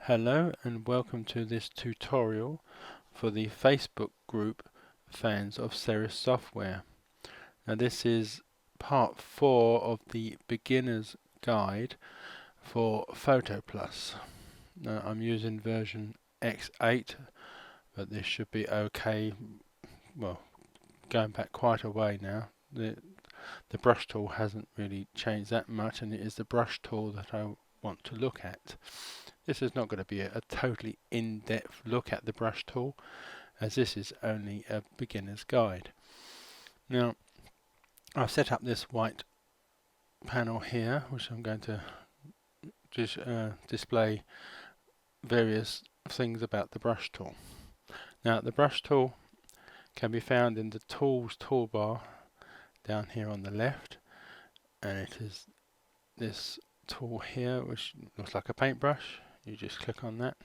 Hello and welcome to this tutorial for the Facebook group Fans of Ceres Software. Now this is part 4 of the beginner's guide for PhotoPlus. Now I'm using version X8, but this should be okay. Well, going back quite a way now. The brush tool hasn't really changed that much, and it is the brush tool that I want to look at. This is not going to be a totally in-depth look at the brush tool, as this is only a beginner's guide. Now, I've set up this white panel here, which I'm going to just display various things about the brush tool. Now, the brush tool can be found in the Tools toolbar down here on the left, and it is this tool here, which looks like a paintbrush. You just click on that.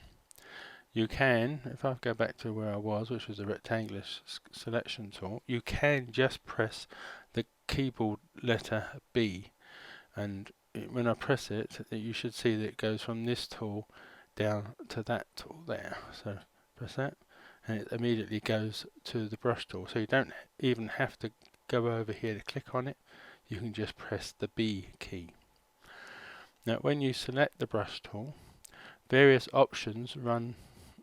You can, if I go back to where I was, which was the rectangular selection tool, you can just press the keyboard letter B, and when I press it, you should see that it goes from this tool down to that tool there. So press that, and it immediately goes to the brush tool. So you don't even have to go over here to click on it. You can just press the B key. Now when you select the brush tool, various options run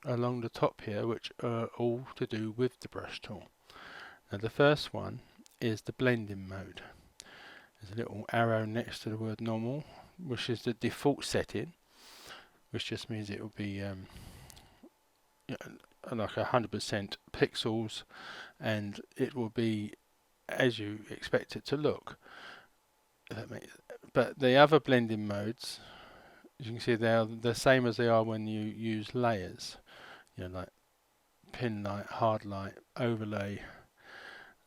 along the top here, which are all to do with the brush tool. Now the first one is the blending mode. There's a little arrow next to the word normal, which is the default setting, which just means it will be like 100% pixels, and it will be as you expect it to look. But the other blending modes, as you can see, they are the same as they are when you use layers, like pin light, hard light, overlay,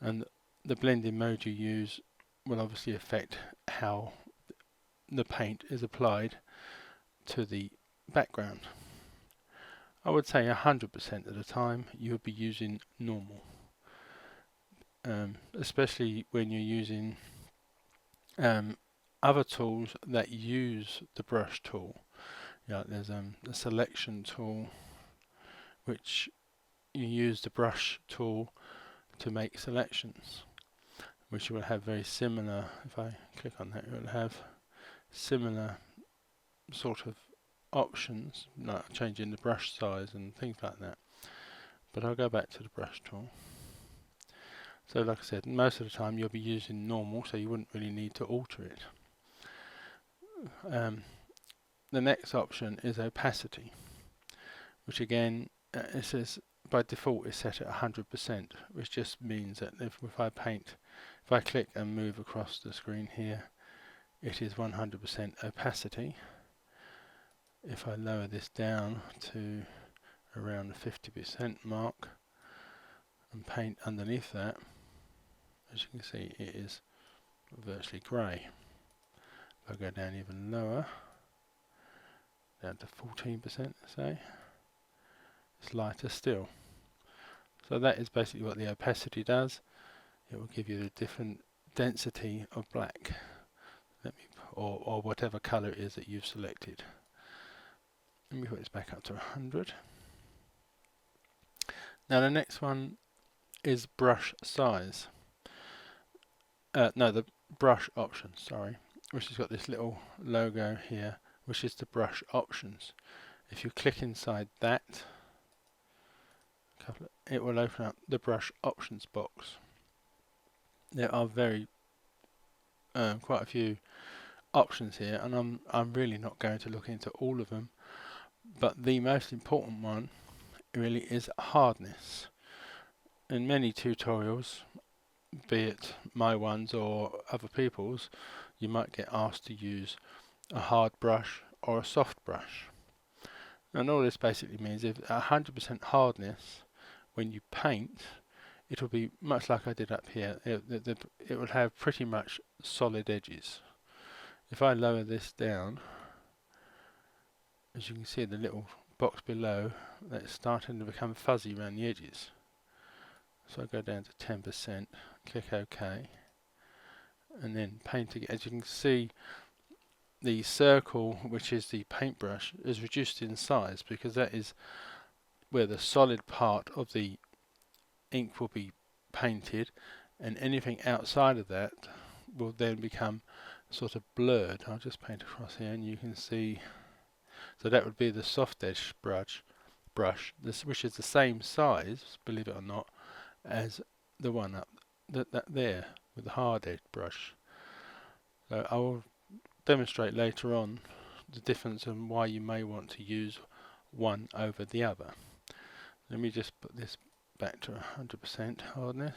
and the blending mode you use will obviously affect how the paint is applied to the background. I would say 100% of the time you would be using normal, especially when you're using other tools that use the brush tool. There's a selection tool, which you use the brush tool to make selections, which will have very similar, if I click on that, it will have similar sort of options, like changing the brush size and things like that. But I'll go back to the brush tool. So like I said, most of the time you'll be using normal, so you wouldn't really need to alter it. The next option is opacity, which again, it says by default is set at 100%, which just means that if I click and move across the screen here, it is 100% opacity. If I lower this down to around the 50% mark and paint underneath that, as you can see, it is virtually grey. If I go down even lower, down to 14%, say, it's lighter still. So that is basically what the opacity does. It will give you the different density of black, or whatever colour it is that you've selected. Let me put this back up to 100. Now the next one is brush size. No, the brush options, sorry, which has got this little logo here, which is the brush options. If you click inside that, it will open up the brush options box. There are quite a few options here, and I'm really not going to look into all of them, but the most important one really is hardness. In many tutorials, be it my ones or other people's, you might get asked to use a hard brush or a soft brush. And all this basically means if 100% hardness, when you paint, it will be much like I did up here. It will have pretty much solid edges. If I lower this down, as you can see the little box below, that's starting to become fuzzy around the edges. So I go down to 10%, click OK, and then paint again. As you can see, the circle, which is the paintbrush, is reduced in size because that is where the solid part of the ink will be painted, and anything outside of that will then become sort of blurred. I'll just paint across here and you can see, so that would be the soft edge brush, which is the same size, believe it or not, as the one up that there with the hard edge brush. So I will demonstrate later on the difference and why you may want to use one over the other. Let me just put this back to 100% hardness.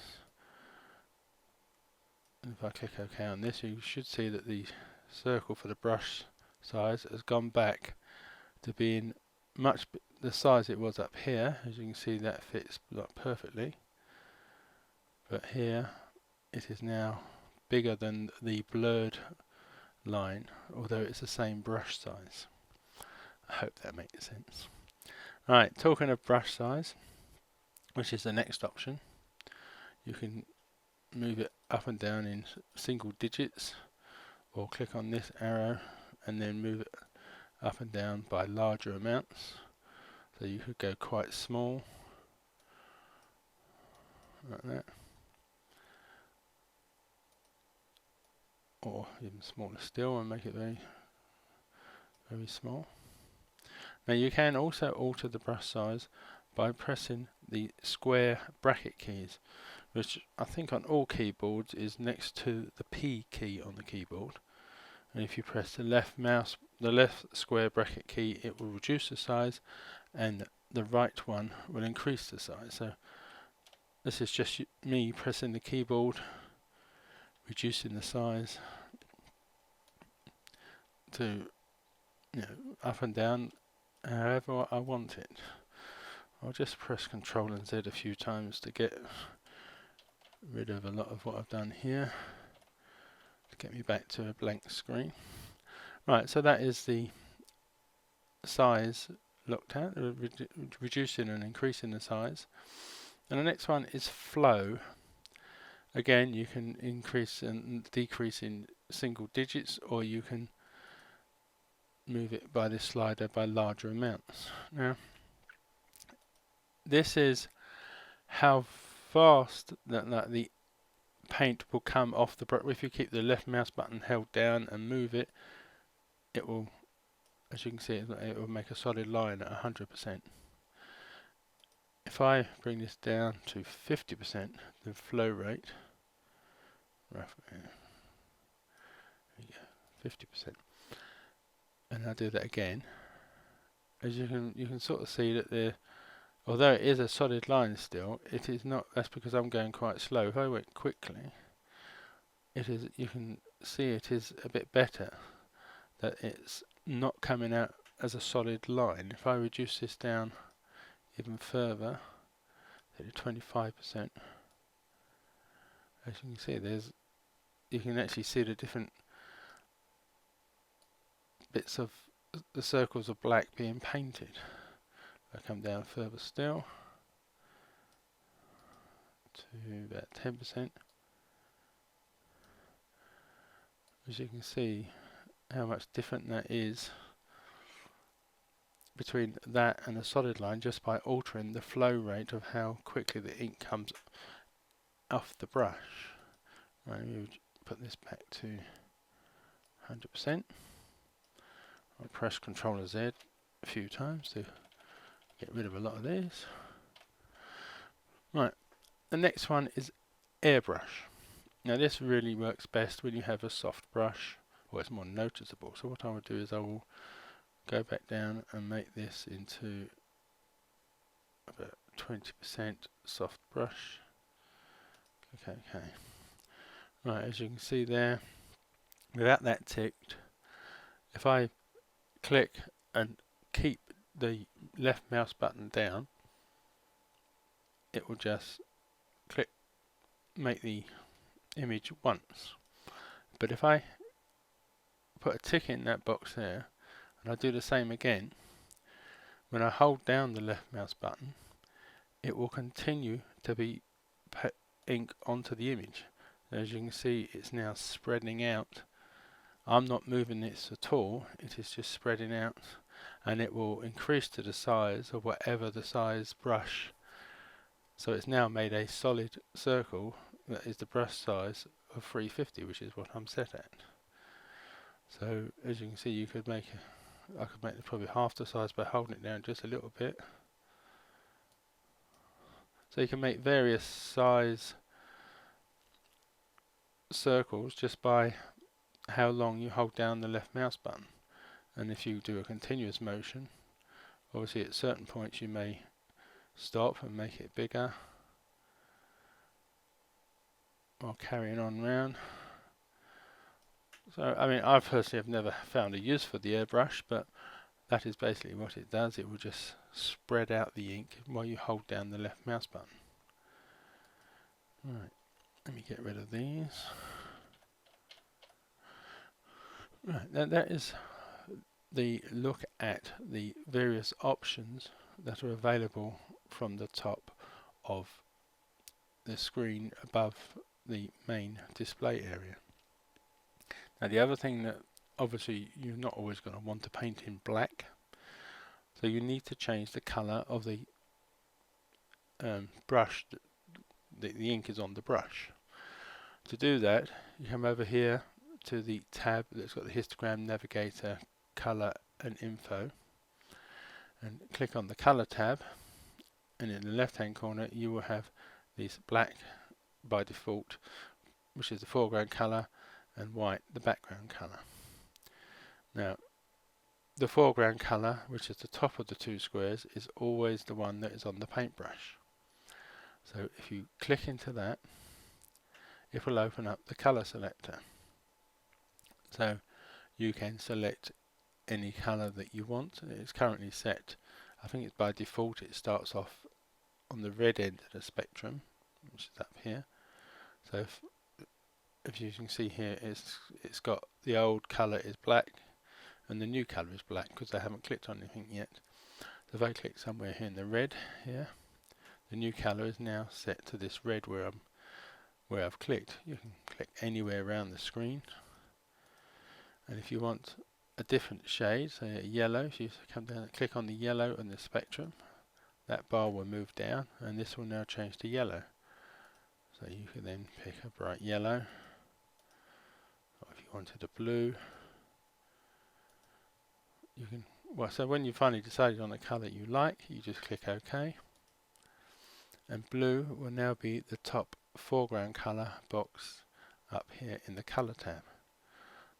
And if I click OK on this, you should see that the circle for the brush size has gone back to being much the size it was up here. As you can see, that fits perfectly, but here it is now bigger than the blurred line, although it's the same brush size. I hope that makes sense. Right, talking of brush size, which is the next option, you can move it up and down in single digits, or click on this arrow and then move it up and down by larger amounts. So you could go quite small, like that, or even smaller still and make it very, very small. Now you can also alter the brush size by pressing the square bracket keys, which I think on all keyboards is next to the P key on the keyboard. And if you press the left square bracket key, it will reduce the size, and the right one will increase the size. So this is just me pressing the keyboard, reducing the size to, up and down however I want it. I'll just press Ctrl and Z a few times to get rid of a lot of what I've done here, to get me back to a blank screen. Right, so that is the size looked at, reducing and increasing the size. And the next one is flow. Again, you can increase and decrease in single digits, or you can move it by this slider by larger amounts. Now, this is how fast that the paint will come off the brush. If you keep the left mouse button held down and move it, it will, as you can see, it will make a solid line at 100%. If I bring this down to 50%, the flow rate, roughly, there we go, 50%, and I'll do that again. As you can sort of see that although it is a solid line still, it is not. That's because I'm going quite slow. If I went quickly, you can see it is a bit better, that it's not coming out as a solid line. If I reduce this down even further, to 25%, as you can see, you can actually see the different bits of the circles of black being painted. I come down further still to about 10%. As you can see how much different that is between that and a solid line, just by altering the flow rate of how quickly the ink comes off the brush. Right, we'll put this back to 100%. I'll press Ctrl Z a few times to get rid of a lot of these. Right, the next one is airbrush. Now this really works best when you have a soft brush, or it's more noticeable. So what I will do is I will go back down and make this into about 20% soft brush. Okay. Right, as you can see there, without that ticked, if I click and keep the left mouse button down, it will just make the image once. But if I put a tick in that box there, and I do the same again, when I hold down the left mouse button, it will continue to be ink onto the image. As you can see, it's now spreading out I'm not moving this at all, it is just spreading out, and it will increase to the size of whatever the size brush. So it's now made a solid circle that is the brush size of 350, which is what I'm set at. So as you can see, I could make it probably half the size by holding it down just a little bit. So you can make various size circles just by how long you hold down the left mouse button. And if you do a continuous motion, obviously at certain points you may stop and make it bigger, or carrying on round. So I mean, I personally have never found a use for the airbrush, but that is basically what it does. It will just spread out the ink while you hold down the left mouse button. Right, let me get rid of these. Right, now that is the look at the various options that are available from the top of the screen above the main display area. Now the other thing that obviously you're not always going to want to paint in black, so you need to change the colour of the brush. The ink is on the brush. To do that, you come over here to the tab that's got the histogram, navigator, colour and info, and click on the colour tab, and in the left hand corner you will have this black by default, which is the foreground colour, and white the background colour. Now the foreground colour, which is the top of the two squares, is always the one that is on the paintbrush. So if you click into that, it will open up the colour selector. So you can select any colour that you want. It's currently set, I think it's by default, it starts off on the red end of the spectrum, which is up here. So if you can see here, it's got the old colour is black and the new colour is black because I haven't clicked on anything yet. So if I click somewhere here in the red here, the new colour is now set to this red where I've clicked. You can click anywhere around the screen, and if you want a different shade, say a yellow, if you come down and click on the yellow and the spectrum, that bar will move down and this will now change to yellow. So you can then pick a bright yellow, or if you wanted a blue, you can, well, so when you finally decided on a colour you like, you just click OK, and blue will now be the top foreground colour box up here in the colour tab.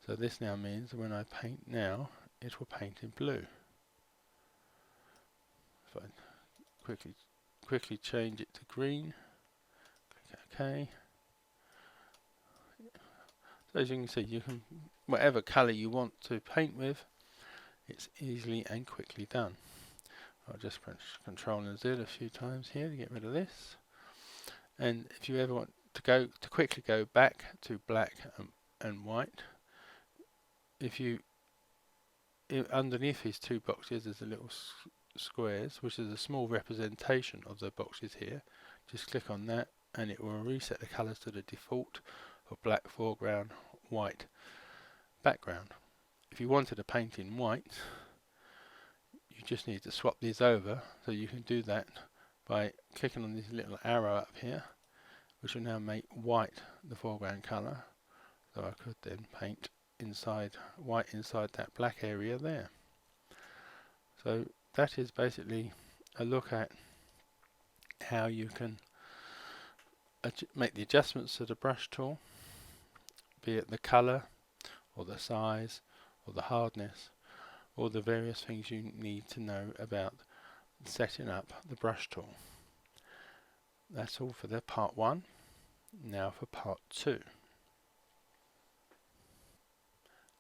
So this now means when I paint now, it will paint in blue. If I quickly change it to green, click OK. So as you can see, you can, whatever colour you want to paint with, it's easily and quickly done. I'll just press Ctrl and Z a few times here to get rid of this. And if you ever want to quickly go back to black and white, underneath these two boxes there's a little squares, which is a small representation of the boxes here. Just click on that and it will reset the colours to the default of black foreground, white background. If you wanted to paint in white, you just need to swap these over, so you can do that by clicking on this little arrow up here, which will now make white the foreground colour. So I could then paint white inside that black area there. So that is basically a look at how you can make the adjustments to the brush tool, be it the colour or the size or the hardness, or the various things you need to know about setting up the brush tool. That's all for the part 1. Now for part 2.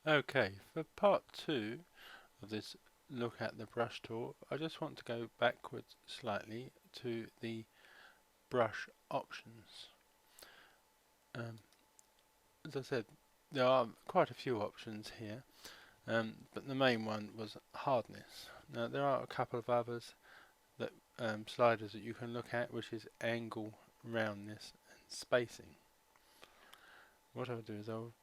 Okay, for part 2 of this look at the brush tool, I just want to go backwards slightly to the brush options. As I said, there are quite a few options here, but the main one was hardness. Now there are a couple of others that sliders that you can look at, which is angle, roundness and spacing. What I'll do is I'll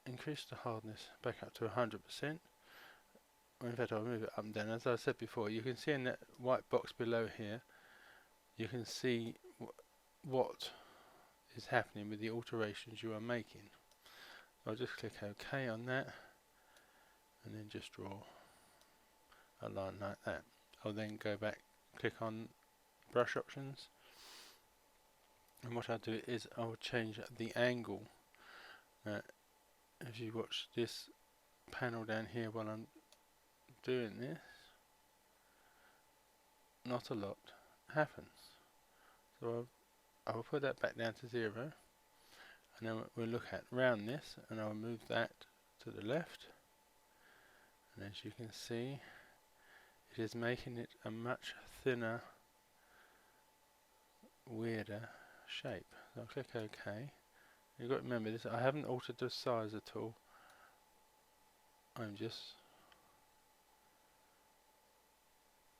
increase the hardness back up to 100%. Or in fact, I'll move it up and down. As I said before, you can see in that white box below here, you can see what is happening with the alterations you are making. I'll just click OK on that, and then just draw a line like that. I'll then go back, click on brush options, and what I'll do is I'll change the angle. If you watch this panel down here while I'm doing this, not a lot happens. So I'll put that back down to 0, and then we'll look at round this, and I'll move that to the left, and as you can see, it is making it a much thinner, weirder shape. So I'll click OK. You've got to remember this, I haven't altered the size at all. I'm just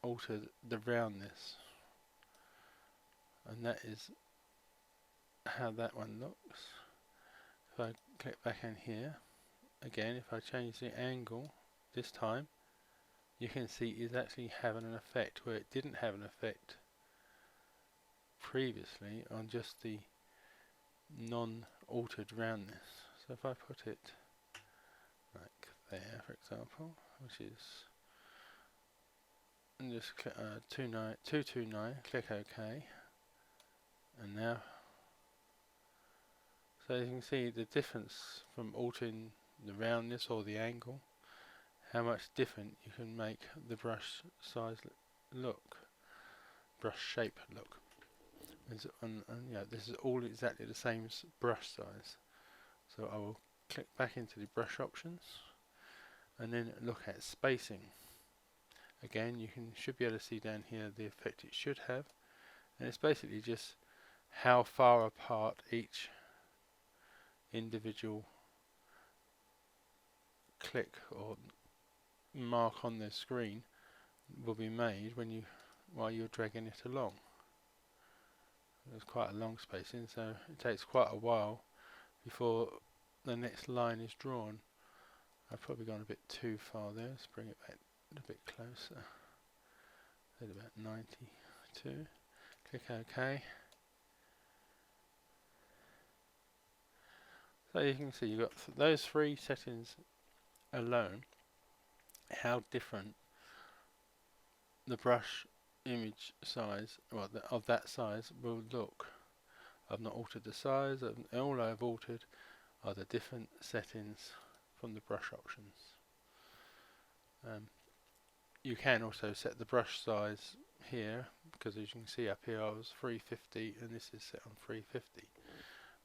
altered the roundness, and that is how that one looks. If I click back in here, again, if I change the angle this time, you can see it's actually having an effect where it didn't have an effect previously on just the non-altered roundness. So if I put it like there, for example, which is, and just click 229, click OK, and now, so you can see the difference from altering the roundness or the angle, how much different you can make the brush size look, brush shape look. And yeah, this is all exactly the same brush size. So I will click back into the brush options and then look at spacing. Again, you should be able to see down here the effect it should have, and it's basically just how far apart each individual click or mark on the screen will be made while you're dragging it along. There's quite a long spacing, so it takes quite a while before the next line is drawn. I've probably gone a bit too far there. Let's bring it back a bit closer. At about 92. Click OK. So you can see you've got those 3 settings alone, how different the brush image size, well, of that size will look. I've not altered the size, all I've altered are the different settings from the brush options. You can also set the brush size here, because as you can see up here I was 350 and this is set on 350.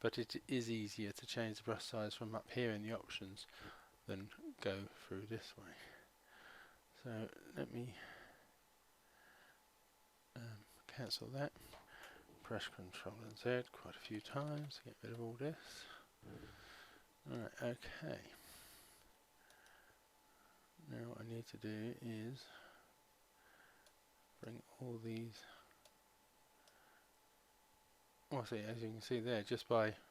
But it is easier to change the brush size from up here in the options than go through this way. So let me cancel that. Press Ctrl and Z quite a few times to get rid of all this. Alright, okay. Now what I need to do is bring all these. Well, see, as you can see there,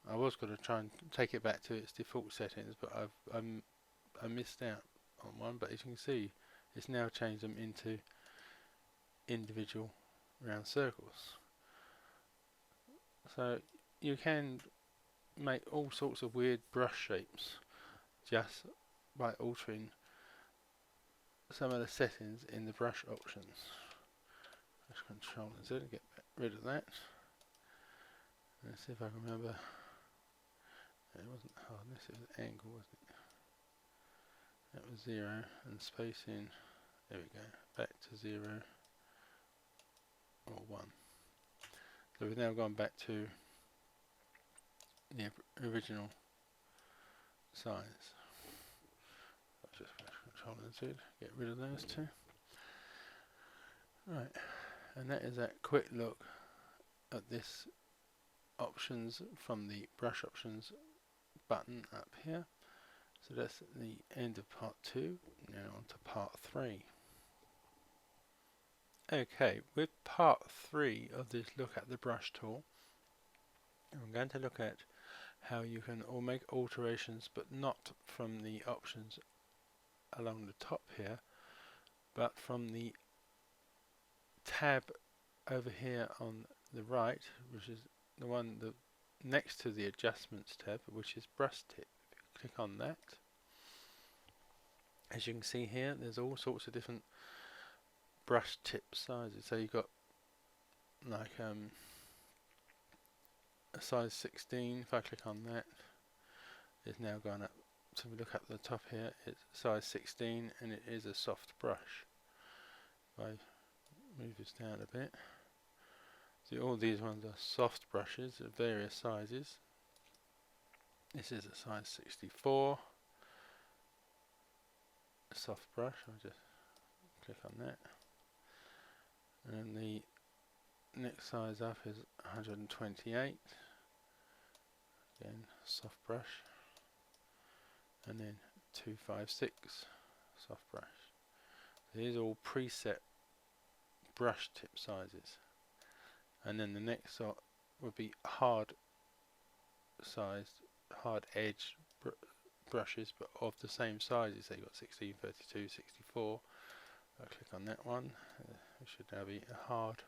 I was going to try and take it back to its default settings, but I missed out on one. But as you can see, it's now changed them into individual round circles. So you can make all sorts of weird brush shapes just by altering some of the settings in the brush options. Press Ctrl and Z to get rid of that. Let's see if I can remember. It wasn't hardness, it was angle, wasn't it? That was 0, and spacing, there we go, back to 0 or 1. So we've now gone back to the original size. I'll just press Ctrl and Z, get rid of those two. Right, and that is that quick look at this options from the brush options button up here. So that's the end of part 2. Now on to part 3. Okay, with part 3 of this look at the brush tool, I'm going to look at how you can all make alterations, but not from the options along the top here, but from the tab over here on the right, which is the one next to the adjustments tab, which is brush tip. If you click on that, as you can see here, there's all sorts of different brush tip sizes. So you've got like a size 16. If I click on that, it's now gone up. So if we look up the top here, it's size 16 and it is a soft brush. If I move this down a bit, see all these ones are soft brushes of various sizes. This is a size 64 soft brush. I'll just click on that, and the next size up is 128, again soft brush, and then 256 soft brush. These are all preset brush tip sizes, and then the next would be hard sized, hard edge brushes, but of the same sizes. So you've got 16, 32, 64. I'll click on that one. It should now be a hard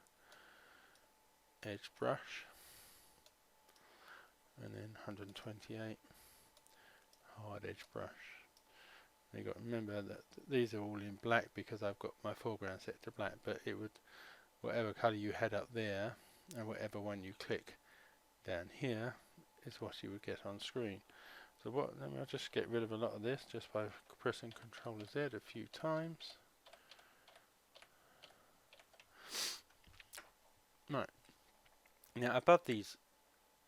edge brush, and then 128 hard edge brush. You've got to remember that these are all in black because I've got my foreground set to black, but it would, whatever colour you had up there and whatever one you click down here is what you would get on screen. So I'll just get rid of a lot of this just by pressing Ctrl Z a few times. Right. Now above these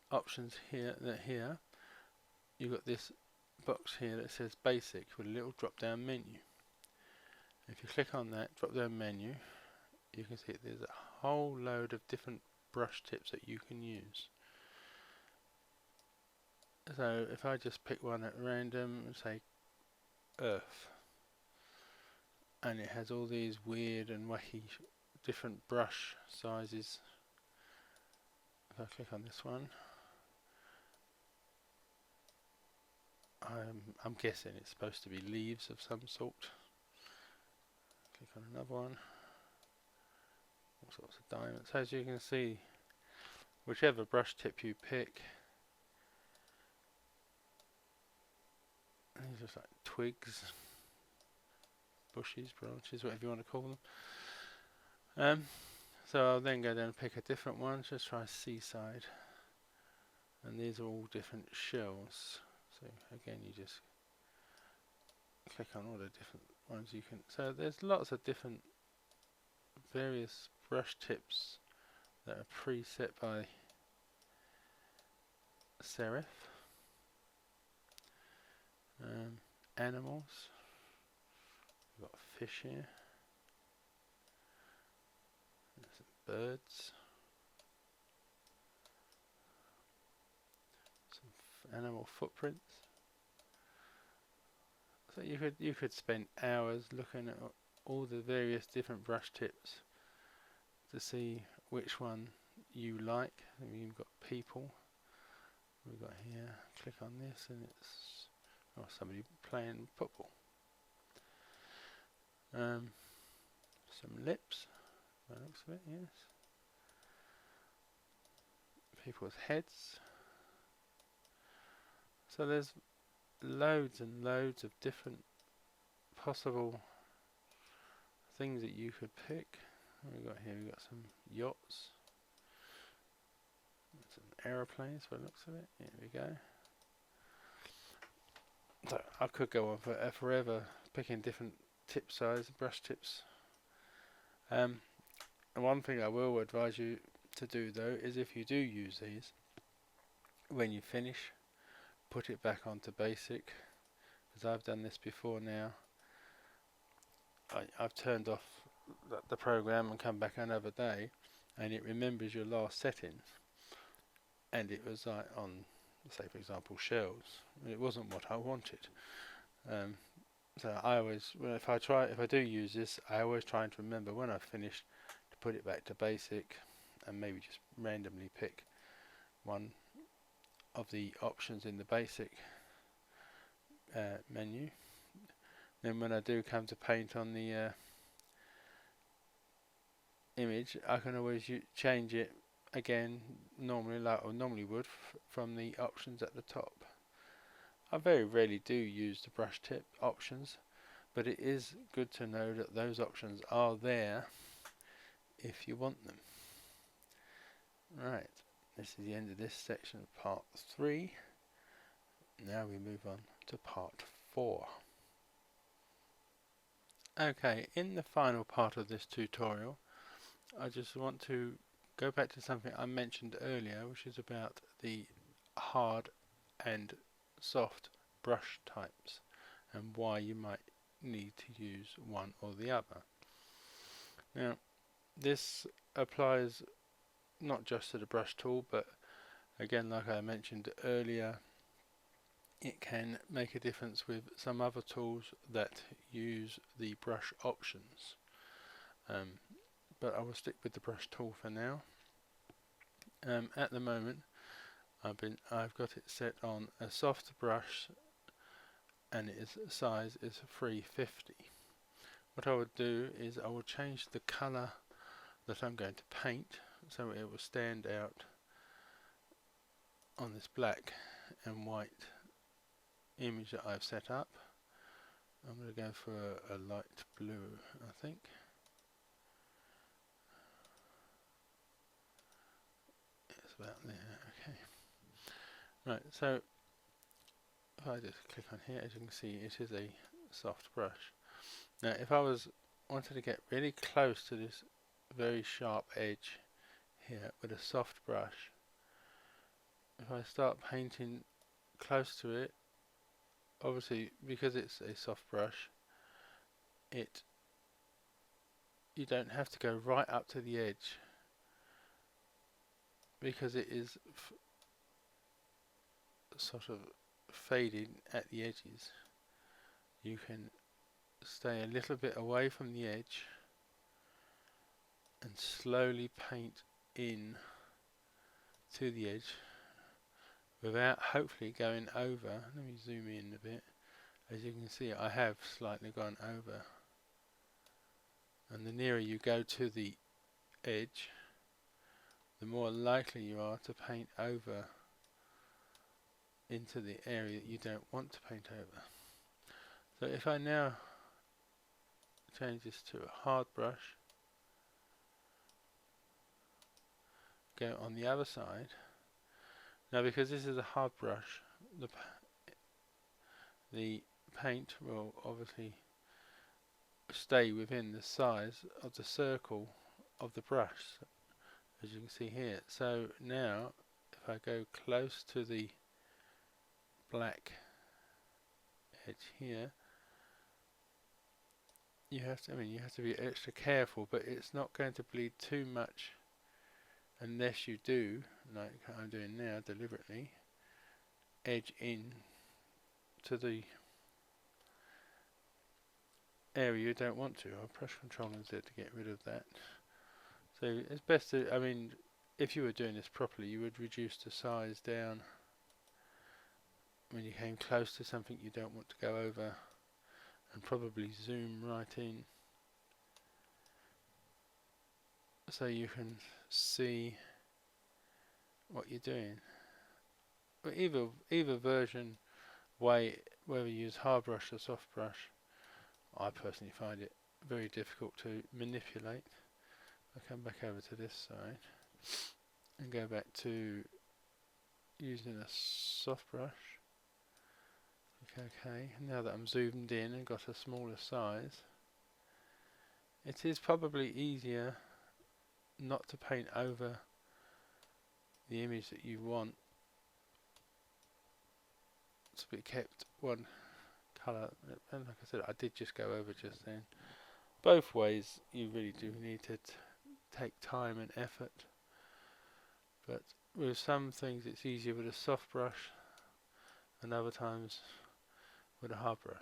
options here, you've got this box here that says Basic with a little drop down menu. If you click on that drop down menu, you can see there's a whole load of different brush tips that you can use. So if I just pick one at random and say Earth, and it has all these weird and wacky different brush sizes. If I click on this one, I'm guessing it's supposed to be leaves of some sort. Click on another one, all sorts of diamonds. So as you can see, whichever brush tip you pick, these are just like twigs, bushes, branches, whatever you want to call them. So I'll then go down and pick a different one. Just try Seaside, and these are all different shells. So again, you just click on all the different ones you can. So there's lots of different various brush tips that are preset by Serif. Animals. We've got fish here. There's some birds. Some animal footprints. So you could spend hours looking at all the various different brush tips to see which one you like. I mean, you've got people. We've got here. Click on this, and it's somebody playing football. Some lips, by the looks of it, yes. People's heads. So there's loads and loads of different possible things that you could pick. What have we got here? We've got some yachts, some aeroplanes, by the looks of it. Here we go. So I could go on for forever picking different tip size, brush tips. And one thing I will advise you to do though is if you do use these, when you finish, put it back onto basic, because I've done this before now. I've turned off the program and come back another day, and it remembers your last settings, and it was like on, say for example, shells. It wasn't what I wanted. So I always, if I do use this, I always try to remember when I've finished to put it back to basic, and maybe just randomly pick one of the options in the basic menu. Then when I do come to paint on the image, I can always change it again normally, like I normally would, from the options at the top. I very rarely do use the brush tip options, but it is good to know that those options are there if you want them. Right, this is the end of this section of part 3. Now we move on to part 4. Okay, in the final part of this tutorial, I just want to go back to something I mentioned earlier, which is about the hard and soft brush types and why you might need to use one or the other. Now, this applies not just to the brush tool, but again, like I mentioned earlier, it can make a difference with some other tools that use the brush options. But I will stick with the brush tool for now. At the moment, I've got it set on a soft brush, and its size is 350. What I would do is I will change the color that I'm going to paint so it will stand out on this black and white image that I've set up. I'm going to go for a light blue, I think. It's about there, okay. Right, so if I just click on here, as you can see, it is a soft brush. Now if I wanted to get really close to this very sharp edge here with a soft brush, if I start painting close to it, obviously because it's a soft brush, you don't have to go right up to the edge, because it is sort of fading at the edges. You can stay a little bit away from the edge and slowly paint in to the edge without hopefully going over. Let me zoom in a bit. As you can see, I have slightly gone over, and the nearer you go to the edge, the more likely you are to paint over into the area that you don't want to paint over. So if I now change this to a hard brush, go on the other side. Now because this is a hard brush, the paint will obviously stay within the size of the circle of the brush, as you can see here. So now if I go close to the black edge here, you have to be extra careful, but it's not going to bleed too much unless you do, like I'm doing now deliberately, edge in to the area you don't want to. I'll press Control and Z to get rid of that. So it's best to, if you were doing this properly, you would reduce the size down when you came close to something you don't want to go over, and probably zoom right in so you can see what you're doing. But either version, whether you use hard brush or soft brush, I personally find it very difficult to manipulate. I'll come back over to this side and go back to using a soft brush. Okay, now that I'm zoomed in and got a smaller size, it is probably easier not to paint over the image that you want to be kept one colour. And like I said, I did just go over just then. Both ways you really do need to take time and effort, but with some things it's easier with a soft brush and other times with a hard brush,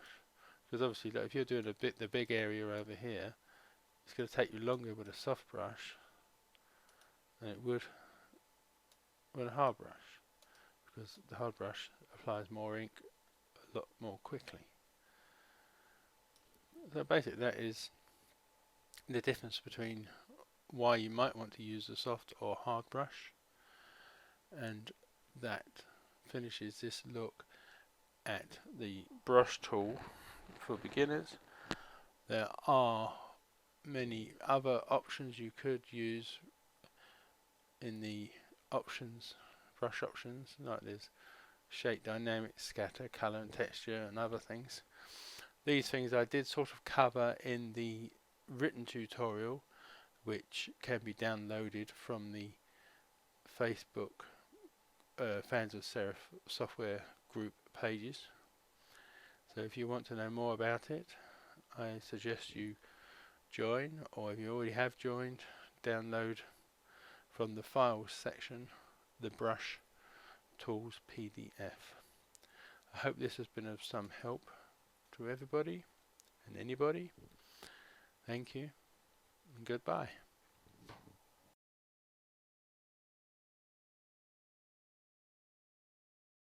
because obviously like, if you're doing the big area over here, it's going to take you longer with a soft brush than it would with a hard brush, because the hard brush applies more ink a lot more quickly. So basically that is the difference between why you might want to use a soft or hard brush, and that finishes this look at the brush tool for beginners. There are many other options you could use in the options, brush options, like there's shape, dynamic, scatter, color and texture and other things. These things I did sort of cover in the written tutorial, which can be downloaded from the Facebook Fans of Serif software group pages. So if you want to know more about it, I suggest you join, or if you already have joined, download from the files section the brush tools PDF. I hope this has been of some help to everybody and anybody. Thank you and goodbye.